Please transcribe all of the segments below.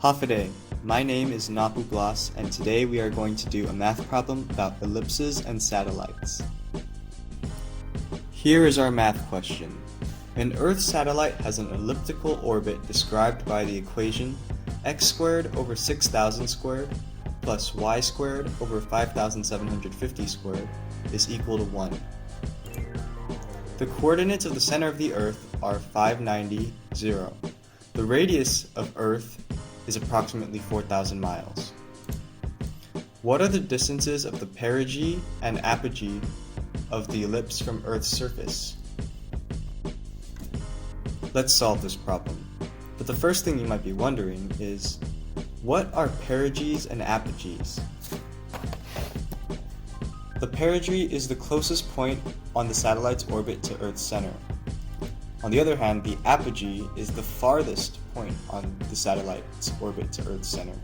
Hafaday, my name is Napu Blas, and today we are going to do a math problem about ellipses and satellites. Here is our math question. An Earth satellite has an elliptical orbit described by the equation x squared over 6,000 squared plus y squared over 5,750 squared is equal to 1. The coordinates of the center of the Earth are 590, 0. The radius of Earth is approximately 4,000 miles. What are the distances of the perigee and apogee of the ellipse from Earth's surface? Let's solve this problem. But the first thing you might be wondering is, what are perigees and apogees? The perigee is the closest point on the satellite's orbit to Earth's center. On the other hand, the apogee is the farthest point on the satellite's orbit to Earth's center.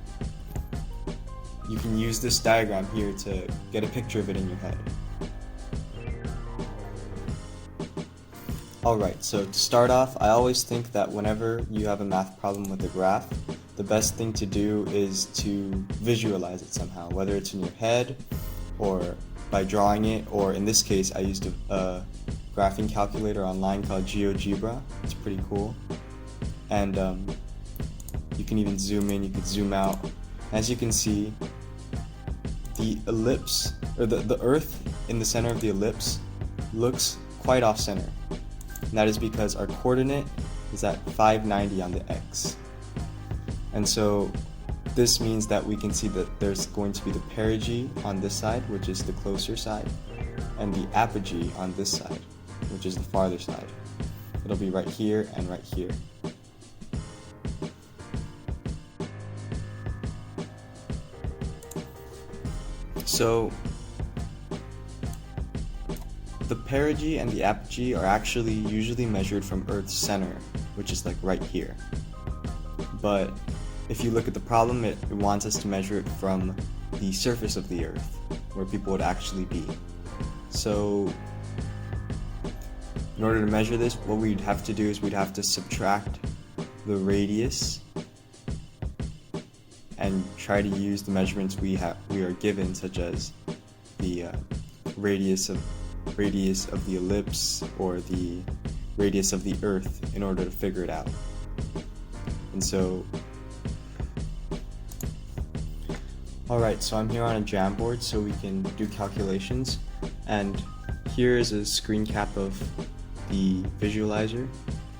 You can use this diagram here to get a picture of it in your head. Alright, so to start off, I always think that whenever you have a math problem with a graph, the best thing to do is to visualize it somehow, whether it's in your head or by drawing it, or in this case I used a graphing calculator online called GeoGebra. It's pretty cool. And you can even zoom in, you can zoom out. As you can see, the ellipse, or the Earth in the center of the ellipse looks quite off-center. And that is because our coordinate is at 590 on the x. And so this means that we can see that there's going to be the perigee on this side, which is the closer side, and the apogee on this side, which is the farther side. It'll be right here and right here. So the perigee and the apogee are actually usually measured from Earth's center, which is like right here. But if you look at the problem, it wants us to measure it from the surface of the Earth, where people would actually be. So in order to measure this, what we'd have to do is we'd have to subtract the radius and try to use the measurements we are given, such as the radius of the ellipse or the radius of the Earth, in order to figure it out. And so, alright, so I'm here on a Jamboard so we can do calculations, and here is a screen cap of the visualizer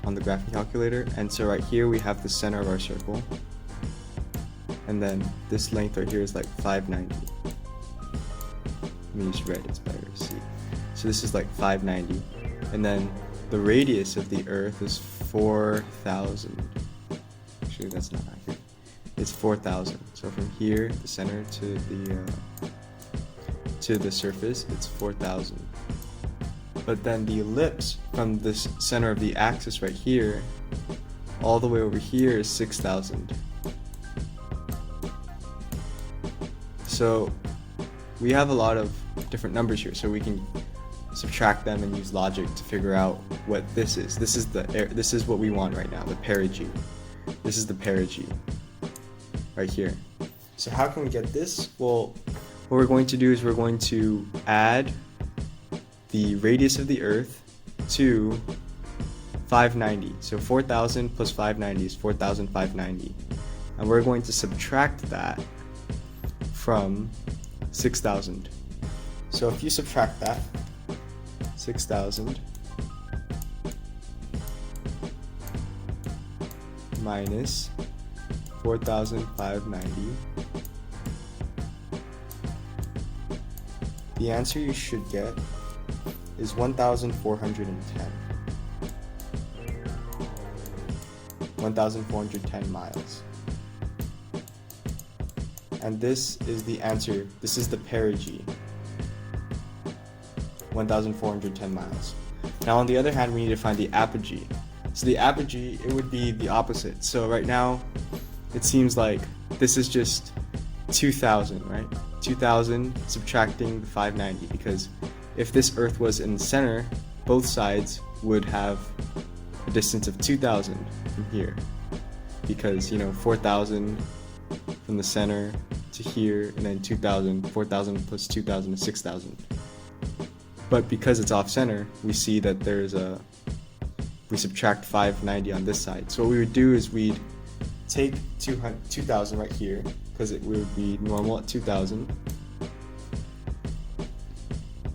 on the graphing calculator. And so right here we have the center of our circle, and then this length right here is like 590. Let me use red, it's better to see. So this is like 590, and then the radius of the Earth is 4,000. Actually, that's not accurate. It's 4,000. So from here, the center to the surface, it's 4,000. But then the ellipse from the center of the axis right here, all the way over here, is 6,000. So we have a lot of different numbers here, so we can subtract them and use logic to figure out what this is. This is what we want right now, the perigee. This is the perigee right here. So how can we get this? Well, what we're going to do is we're going to add the radius of the Earth to 590. So 4,000 plus 590 is 4,590. And we're going to subtract that from 6,000. So if you subtract that, 6,000 minus 4,590, the answer you should get is 1,410. 1,410 miles. And this is the answer. This is the perigee. 1,410 miles. Now on the other hand, we need to find the apogee. So the apogee, it would be the opposite. So right now, it seems like this is just 2,000, right? 2,000 subtracting the 590, because if this Earth was in the center, both sides would have a distance of 2,000 from here. because, 4,000 from the center to here, and then 2,000, 4,000 plus 2,000 is 6,000. But because it's off center, we see that we subtract 590 on this side. So what we would do is we'd take 2,000 right here, because it would be normal at 2,000.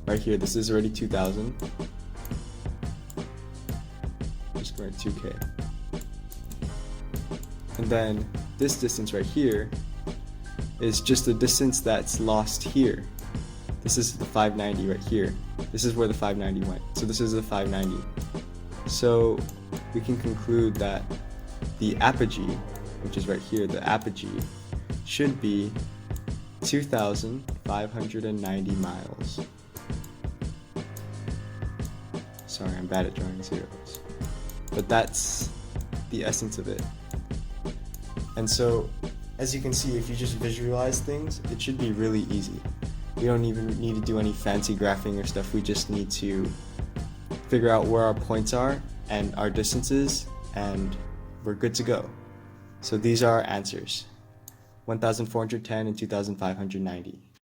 Right here, this is already 2,000. Just going to 2K. And then this distance right here is just the distance that's lost here. This is the 590 right here. This is where the 590 went. So this is the 590. So we can conclude that the apogee, which is right here, the apogee should be 2,590 miles. Sorry, I'm bad at drawing zeros. But that's the essence of it. And so, as you can see, if you just visualize things, it should be really easy. We don't even need to do any fancy graphing or stuff. We just need to figure out where our points are and our distances, and we're good to go. So these are our answers: 1,410 and 2,590.